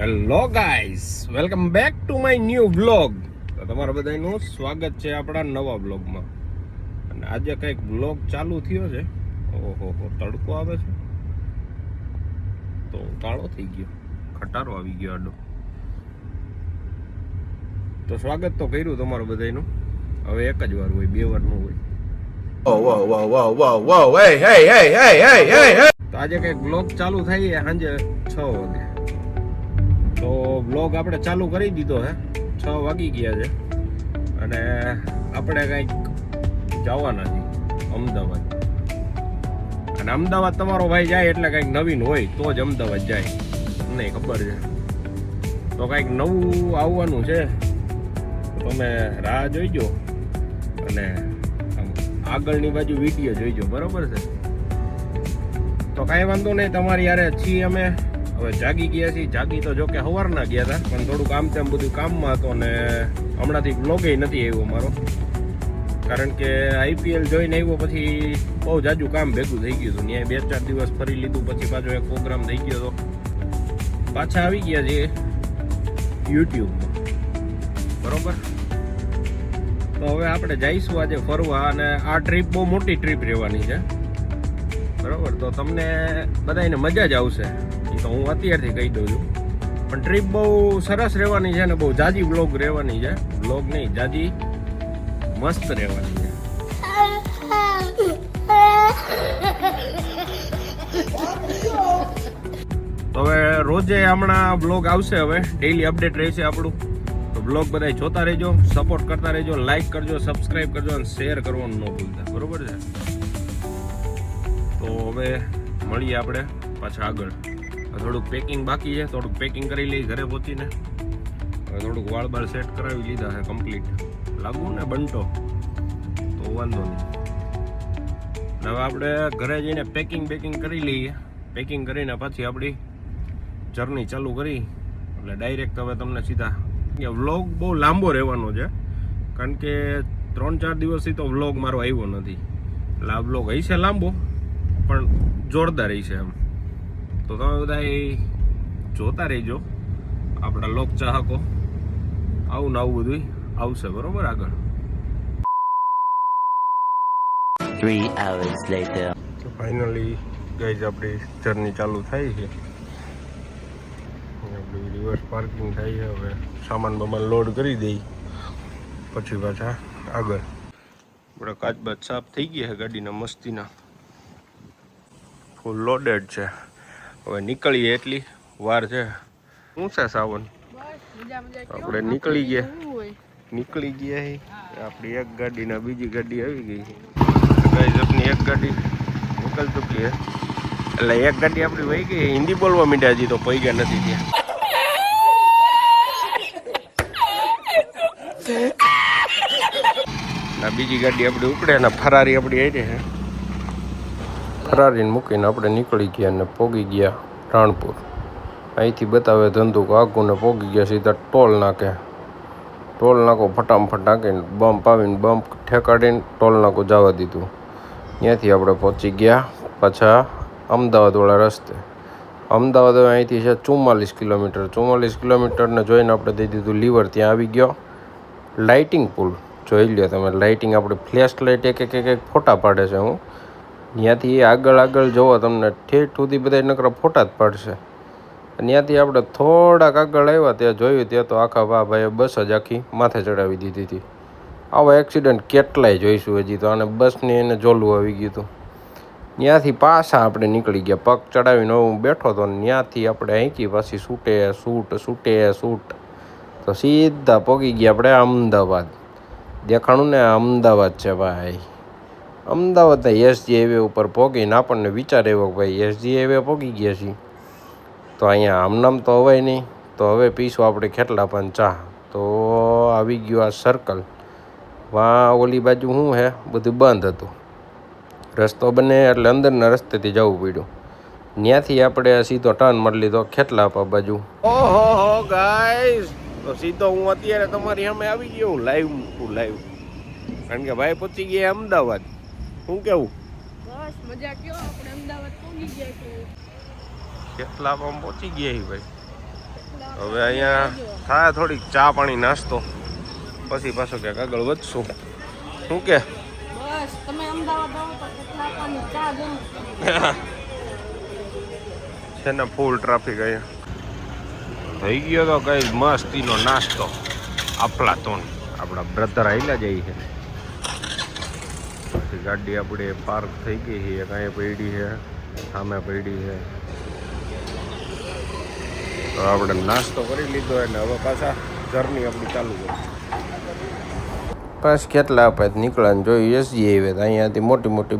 Hello guys, welcome back to my new vlog. તો તમારા બધાનું સ્વાગત છે આપણા નવા વ્લોગમાં. અને આજે કંઈક વ્લોગ ચાલુ થયો છે. ઓહો તડકો આવે છે તો કાળો થઈ ગયો, ખટારો આવી ગયો આડો. તો સ્વાગત તો કર્યું તમારું બધાનું. હવે એક જ વાર હોય, બે વાર ન હોય. તો આજે કંઈક વ્લોગ ચાલુ થાય સાંજે 6 વાગે. તો બ્લોગ આપણે ચાલુ કરી દીધો હે, 6 વાગી ગયા છે. અને આપણે કંઈક જવાના છીએ અમદાવાદ. અને અમદાવાદ તમારો ભાઈ જાય એટલે કંઈક નવીન હોય તો જ અમદાવાદ જાય, નહીં ખબર છે. તો કંઈક નવું આવવાનું છે, તો તમે રાહ જોઈજો અને આગળની બાજુ વિડીયો જોઈજો, બરોબર છે? તો કાંઈ વાંધો નહીં, તમારી યારે છીએ અમે. હવે જાગી ગયા છીએ. જાગી તો જો કે સવારના ગયા હતા, પણ થોડુંક આમ તેમ બધું કામમાં હતો ને હમણાંથી વ્લોગે નથી આવ્યો મારો. કારણ કે IPL જોઈને આવ્યો પછી બહુ જાજુ કામ ભેગું થઈ ગયું હતું. ત્યાં 2-4 દિવસ ફરી લીધું, પછી પાછો એક પ્રોગ્રામ થઈ ગયો હતો. પાછા આવી ગયા છે યુટ્યુબમાં, બરોબર? તો હવે આપણે જઈશું આજે ફરવા. અને આ ટ્રીપ બહુ મોટી ટ્રીપ રહેવાની છે, બરોબર? તો તમને બધાને મજા જ આવશે, તો હું અત્યારથી કહી દઉં છું. પણ ટ્રીપ બહુ સરસ રહેવાની છે ને બહુ જાજી વ્લોગ રહેવાની છે. વ્લોગ નહીં, જાજી મસ્ત રહેવાની છે. તો હવે રોજે હમણાં વ્લોગ આવશે, હવે ડેઈલી અપડેટ રહેશે આપણું. તો વ્લોગ બધા જોતા રહેજો, સપોર્ટ કરતા રહેજો, લાઈક કરજો, સબસ્ક્રાઈબ કરજો અને શેર કરવાનું ન ભૂલતા, બરોબર છે? તો હવે મળીએ આપણે પાછા આગળ. થોડુંક પેકિંગ બાકી છે, થોડુંક પેકિંગ કરી લઈ ઘરે પહોંચીને. હવે થોડુંક વાળ બાળ સેટ કરાવી લીધા છે કમ્પ્લીટ. લાગુ ને બંટો તો વાંધો નહીં. હવે આપણે ઘરે જઈને પેકિંગ કરી લઈએ. પેકિંગ કરીને પછી આપણી જર્ની ચાલુ કરી એટલે ડાયરેક્ટ હવે તમને સીધા વ્લોગ બહુ લાંબો રહેવાનો છે. કારણ કે 3-4 દિવસથી તો વ્લોગ મારો આવ્યો નથી. એટલે આ વ્લોગ હશે લાંબો પણ જોરદાર હશે એમ. તો તમે બધા જોતા રહેજો, આપણા લોક ચાહકો. આવું ને આવું બધું આવશે, બરોબર? આગળ 3 hours later. તો ફાઇનલી ગાઈઝ આપણી જર્ની ચાલુ થાય છે. આપણી રિવર્સ પાર્કિંગ થાય છે. હવે સામાન બમાન લોડ કરી દઈ પછી પાછા આગળ. આપણે કાચબાચ સાફ થઈ ગયા છે ગાડીના મસ્તીના, ફૂલ લોડેડ છે. હવે નીકળીએ એટલી વાર છે. શું છે સાવન? આપણે નીકળી ગયા આપણી એક ગાડીના બીજી ગાડી આવી ગઈ છે. આપની એક ગાડી નીકળ ચૂકી છે, એટલે એક ગાડી આપણી વહી ગઈ. હિન્દી બોલવા માંડ્યા હજી તો પૈગા નથી ત્યાં. ના બીજી ગાડી આપણી ઉપડે ને ફરારી આપણી આવી છે. ફરારીને મૂકીને આપણે નીકળી ગયા અને પોગી ગયા રાણપુર. અહીંથી બતાવે ધંધુક આગું ને પોગી ગયા સીધા ટોલ નાકે. ટોલ નાકો ફટાફટ નાખીને બમ્પ આવીને બમ્પ ઠેકાડીને ટોલ નાકો જવા દીધું. ત્યાંથી આપણે પહોંચી ગયા પાછા અમદાવાદવાળા રસ્તે. અમદાવાદ હવે અહીંથી છે 44 કિલોમીટર. 44 કિલોમીટરને જોઈને આપણે દઈ દીધું લીવર. ત્યાં આવી ગયો લાઇટિંગ પુલ. જોઈ લ્યો તમે, લાઇટિંગ આપણે ફ્લેશ લાઇટ એક ફોટા પાડે છે. હું ત્યાંથી આગળ જોવો તમને ઠેઠ સુધી બધા નકરા ફોટા જ પાડશે. ત્યાંથી આપણે થોડાક આગળ આવ્યા ત્યાં જોયું, ત્યાં તો આખા ભાઈએ બસ જ આખી માથે ચડાવી દીધી હતી. આવા એક્સિડન્ટ કેટલાય જોઈશું હજી તો. આને બસની એને જોલું આવી ગયું હતું. ત્યાંથી પાછા આપણે નીકળી ગયા. પગ ચડાવીને હું બેઠો હતો, ત્યાંથી આપણે અહીંથી પાછી શૂટ તો સીધા પહોંચી ગયા આપણે અમદાવાદ. દેખાણું ને અમદાવાદ છે ભાઈ. અમદાવાદના SG હાઈવે ઉપર પહોંચીને આપણને વિચાર આવ્યો કે ભાઈ SG હાઈવે પહોંચી ગયા છીએ તો અહીંયા આમનામ તો હવાય નહીં. તો હવે પીશું આપણે ખેટલા પણ ચા. તો આવી ગયું આ સર્કલ. વાં ઓલી બાજુ શું હે, બધું બંધ હતું. રસ્તો બને એટલે અંદરના રસ્તેથી જવું પડ્યું. ત્યાંથી આપણે સીધો ટર્ન મારી લીધો ખેટલાપા બાજુ. ઓહો ગાઈસ, તો સીધો હું અત્યારે તમારી સામે આવી ગયો લાઈવ. કારણ કે ભાઈ પહોંચી ગયા અમદાવાદ. શું કેવું? બસ મજા કયો, આપણે અમદાવાદ પહોંચી ગયા. ખેટલાપામાં પહોંચી ગયા ભાઈ. હવે અહીંયા થાય થોડીક ચા પાણી નાસ્તો, પછી પાછો ક્યાંક આગળ વધશું. શું કે બસ તમે અમદાવાદ આવો તો કેટલા પાણી ચા જેવું છે ને ફૂલ ટ્રાફિક અહીંયા થઈ ગયો તો કઈ મસ્તીનો નાસ્તો. અફલાતૂન આપણા બ્રધર આવેલા જાય છે. પછી ગાડી આપણે પાર્ક થઈ ગઈ છે, કાંઈ પડી છે, સામે પડી છે. તો આપણે નાસ્તો કરી લીધો અને હવે પાછા જર્ની આપણી ચાલુ કરી. પાછ કેટલા આપણે નીકળ્યા જોયું એસજી હાઈવે, અહીંયાથી મોટી મોટી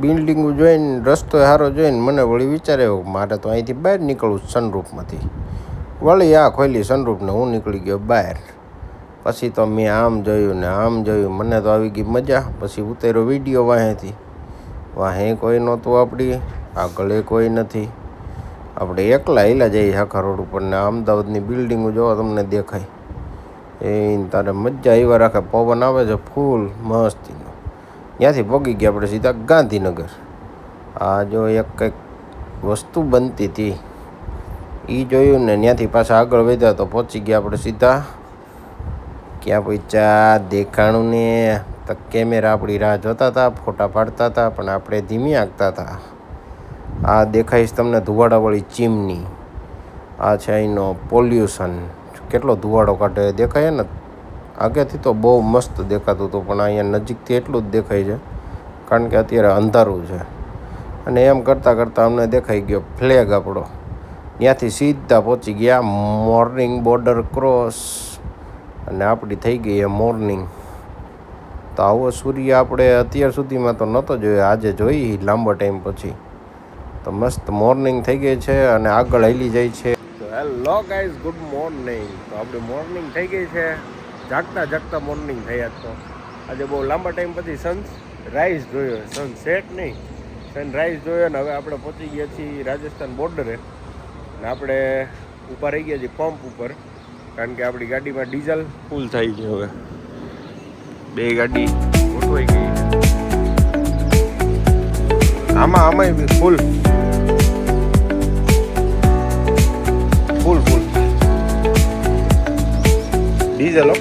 બિલ્ડિંગો જોઈને રસ્તો સારો જોઈને મને વળી વિચારે મારે તો અહીંથી બહાર નીકળવું સનરૂફમાંથી. વળી આ ખોલી સનરૂફને હું નીકળી ગયો બહાર. પછી તો મેં આમ જોયું ને આમ જોયું, મને તો આવી ગઈ મજા. પછી ઉતાર્યો વિડીયો વાહેથી. વાહે કોઈ નહોતું, આપણી આગળ કોઈ નથી, આપણે એકલા હેલા જઈએ આખા રોડ ઉપર. ને અમદાવાદની બિલ્ડિંગો જોવા તમને દેખાય એ તારે મજા આવ્યા રાખે. પવન આવે છે ફૂલ મસ્તીનો. ત્યાંથી પગી ગયા આપણે સીધા ગાંધીનગર. આ જો એક કંઈક વસ્તુ બનતી હતી એ જોયું ને ત્યાંથી પાછા આગળ વધ્યા તો પહોંચી ગયા આપણે સીધા. ક્યાં પહોંચ્યા દેખાણું ને. તો કેમેરા આપણી રાહ જોતા હતા, ફોટા પાડતા હતા, પણ આપણે ધીમી આંકતા હતા. આ દેખાઈશ તમને ધુવાડાવાળી ચીમની. આ છે અહીંનો પોલ્યુશન, કેટલો ધુવાડો કાઢે દેખાય ને. આગળથી તો બહુ મસ્ત દેખાતું હતું, પણ અહીંયા નજીકથી એટલું જ દેખાય છે કારણ કે અત્યારે અંધારું છે. અને એમ કરતાં કરતાં અમને દેખાઈ ગયો ફ્લેગ આપણો. ત્યાંથી સીધા પહોંચી ગયા મોર્નિંગ બોર્ડર ક્રોસ, અને આપણી થઈ ગઈ એ મોર્નિંગ. તો આવો સૂર્ય આપણે અત્યાર સુધીમાં તો નહોતો જોયો, આજે જોઈ લાંબા ટાઈમ પછી. તો મસ્ત મોર્નિંગ થઈ ગઈ છે અને આગળ હાલી જાય છે. તો હેલો ગાઈઝ, ગુડ મોર્નિંગ. તો આપણે મોર્નિંગ થઈ ગઈ છે, જાગતા જાગતા મોર્નિંગ થયા. તો આજે બહુ લાંબા ટાઈમ પછી સનરાઈઝ જોયો, સનસેટ નહીં સનરાઈઝ જોયો. ને હવે આપણે પહોંચી ગયા છીએ રાજસ્થાન બોર્ડરે. ને આપણે ઊભા રહી ગયા છીએ પંપ ઉપર, કારણ કે આપણી ગાડીમાં ડીઝલ ફૂલ થાય છે. હવે બે ગાડી ગોઠવાઈ ગઈ છે. આમાં ફૂલ ડીઝલ.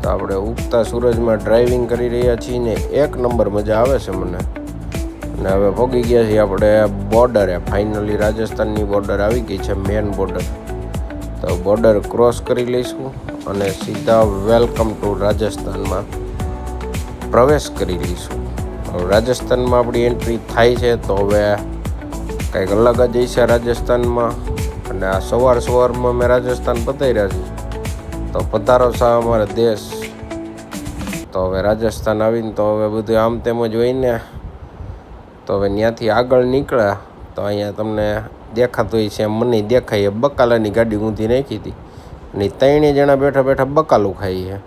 તો આપણે ઉગતા સૂરજમાં ડ્રાઇવિંગ કરી રહ્યા છીએ ને એક નંબર મજા આવે છે મને. અને હવે પહોંચી ગયા છીએ આપણે બોર્ડરે. ફાઇનલી રાજસ્થાનની બોર્ડર આવી ગઈ છે, મેન બોર્ડર. તો બોર્ડર ક્રોસ કરી લઈશું અને સીધા વેલકમ ટુ રાજસ્થાનમાં પ્રવેશ કરી લઈશું. રાજસ્થાનમાં આપણી એન્ટ્રી થાય છે, તો હવે કંઈક અલગ જ હશે રાજસ્થાનમાં. અને આ સવારમાં મેં રાજસ્થાન પધાર્યા છે, તો પધારો સા અમારા દેશ. તો હવે રાજસ્થાન આવીને તો હવે બધું આમ તેમ જ હોય ને. તો હવે ત્યાંથી આગળ નીકળ્યા તો અહીંયા તમને દેખાતું હોય છે, એમ મને દેખાય બકાલાની ગાડી ઊંધી નાખી હતી અને 3 જણા બેઠા બેઠા બકાલું ખાઈ છે.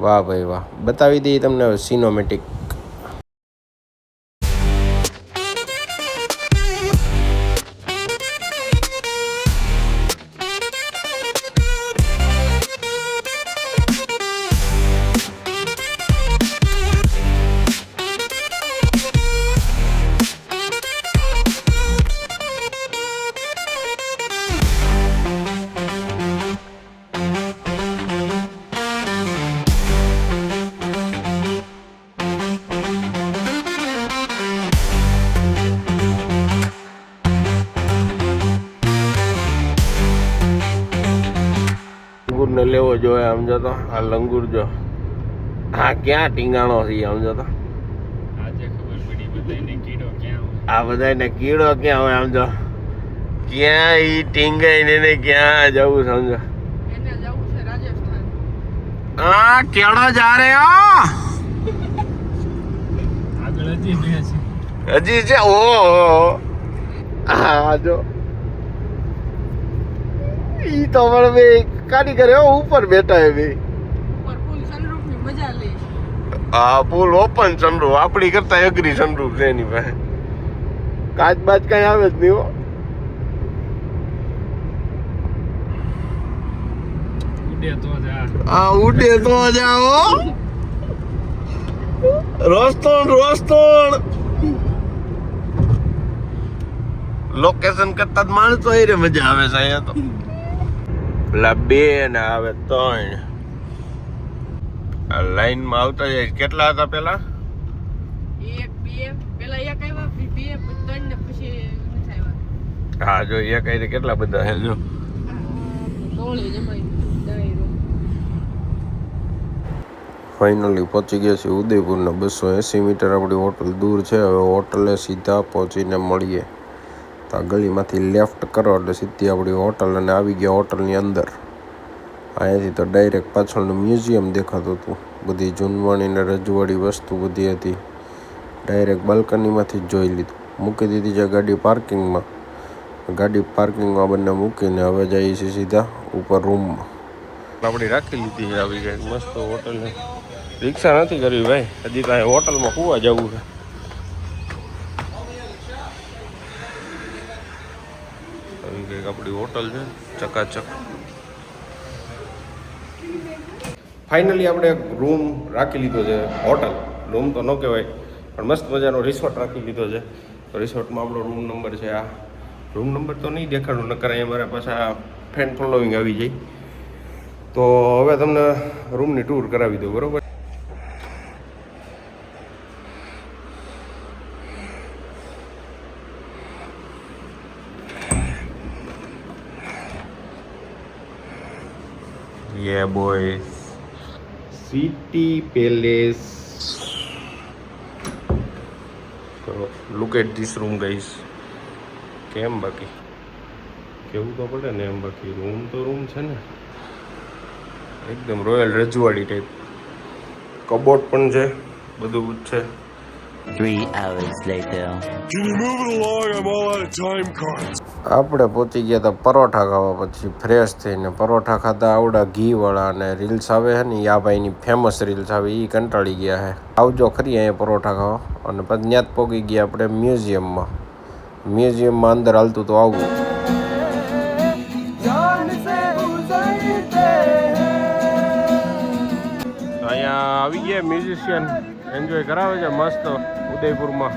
વાહ ભાઈ વાહ. બતાવી દઈએ તમને હવે સિનેમેટિક. ને લેવો જોઈએ. સમજો તો આ લંગુર જો હા ક્યાં ટીંગાણો છે સમજો તો. આ બધાને કીડો ક્યાં હોય સમજો. ક્યાં ઈ ટીંગાઈ ને ક્યાં જવું સમજો. એને જવું છે રાજસ્થાન. આ કેળો જા રે હો આગળ હજી બે છે. હજી છે ઓ હા જો ઈ તો પણ બે કારીગર હો ઉપર બેઠા હે બે. ઉપર ફૂલ સનરૂફ ની મજા લે. આ ફૂલ ઓપન સનરૂફ આપણી કરતા અઘરી સનરૂફ છે એની પાસે. કાચ બાચ કઈ આવે જ નહીં હો. ઉડે તો જા. આ ઉડે તો જાઓ રોસ્તોણ લોકેશન કરતા જ માણસો એ રે મજા આવે છે અહીંયા તો. પેલા બે ને આવે ત્રણ આ લાઈન માં આવતા જાય. કેટલા હતા પેલા? એક બે પેલા એક આવ્યા પછી બે પછી ત્રણ ને પછી નથી આવ્યા. હા જો એક આઈ કેટલા બધા છે જો. ડોળી જમાઈ ડાયરો. ફાઇનલી પહોંચી ગયા છે ઉદયપુરના 280 મીટર આપણી હોટલ દૂર છે. હવે હોટલે સીધા પહોંચીને મળીએ. તો આ ગલીમાંથી લેફ્ટ કરો એટલે સીધી આપણી હોટલ અને આવી ગયા હોટલની અંદર. અહીંયાથી તો ડાયરેક્ટ પાછળનું મ્યુઝિયમ દેખાતું હતું. બધી જૂનવાણી ને રજવાડી વસ્તુ બધી હતી. ડાયરેક્ટ બાલ્કનીમાંથી જ જોઈ લીધું. મૂકી દીધી છે ગાડી પાર્કિંગમાં. ગાડી પાર્કિંગમાં બંને મૂકીને હવે જઈએ છીએ સીધા ઉપર રૂમમાં. આપણી રાખી લીધી છે આવી ગઈ મસ્ત હોટલ. રિક્ષા નથી કરવી ભાઈ, હજી તો અહીં હોટલમાં કૂવા જવું છે. આવી ગઈ આપણી હોટલ છે ચકાચક. ફાઇનલી આપણે રૂમ રાખી લીધો છે. હોટલ રૂમ તો ન કહેવાય પણ મસ્ત મજાનો રિસોર્ટ રાખી લીધો છે. તો રિસોર્ટમાં આપણો રૂમ નંબર છે આ. રૂમ નંબર તો નહીં દેખાડું નકર અહીંયા મારા પાછા ફેન ફોલોઈંગ આવી જાય. તો હવે તમને રૂમની ટૂર કરાવી દઉં બરોબર. Yeah boys, City Palace. So look at this room guys. કેમ બાકી કેવું તો પડે ને એમ. બાકી રૂમ તો રૂમ છે ને એકદમ રોયલ રજવાડી ટાઈપ. કબોર્ડ પણ છે બધું જ છે. 3 hours later. આપણે પહોંચી ગયા હતા પરોઠા ખાવા. પછી ફ્રેશ થઈને પરોઠા ખાધા આવડા ઘીવાળા. અને રીલ્સ આવે છે ને આ ભાઈની ફેમસ રીલ્સ આવે એ કંટાળી ગયા છે. આવજો ખરી અહીંયા પરોઠા ખાવા. અને પછી ત્યાં જ પહોંચી ગયા આપણે મ્યુઝિયમમાં. મ્યુઝિયમમાં અંદર હાલતું તો આવું. અહીંયા આવી ગયા મ્યુઝિશિયન એન્જોય કરાવે છે મસ્ત ઉદયપુરમાં.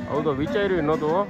આવું તો વિચાર્યું નહોતું હો.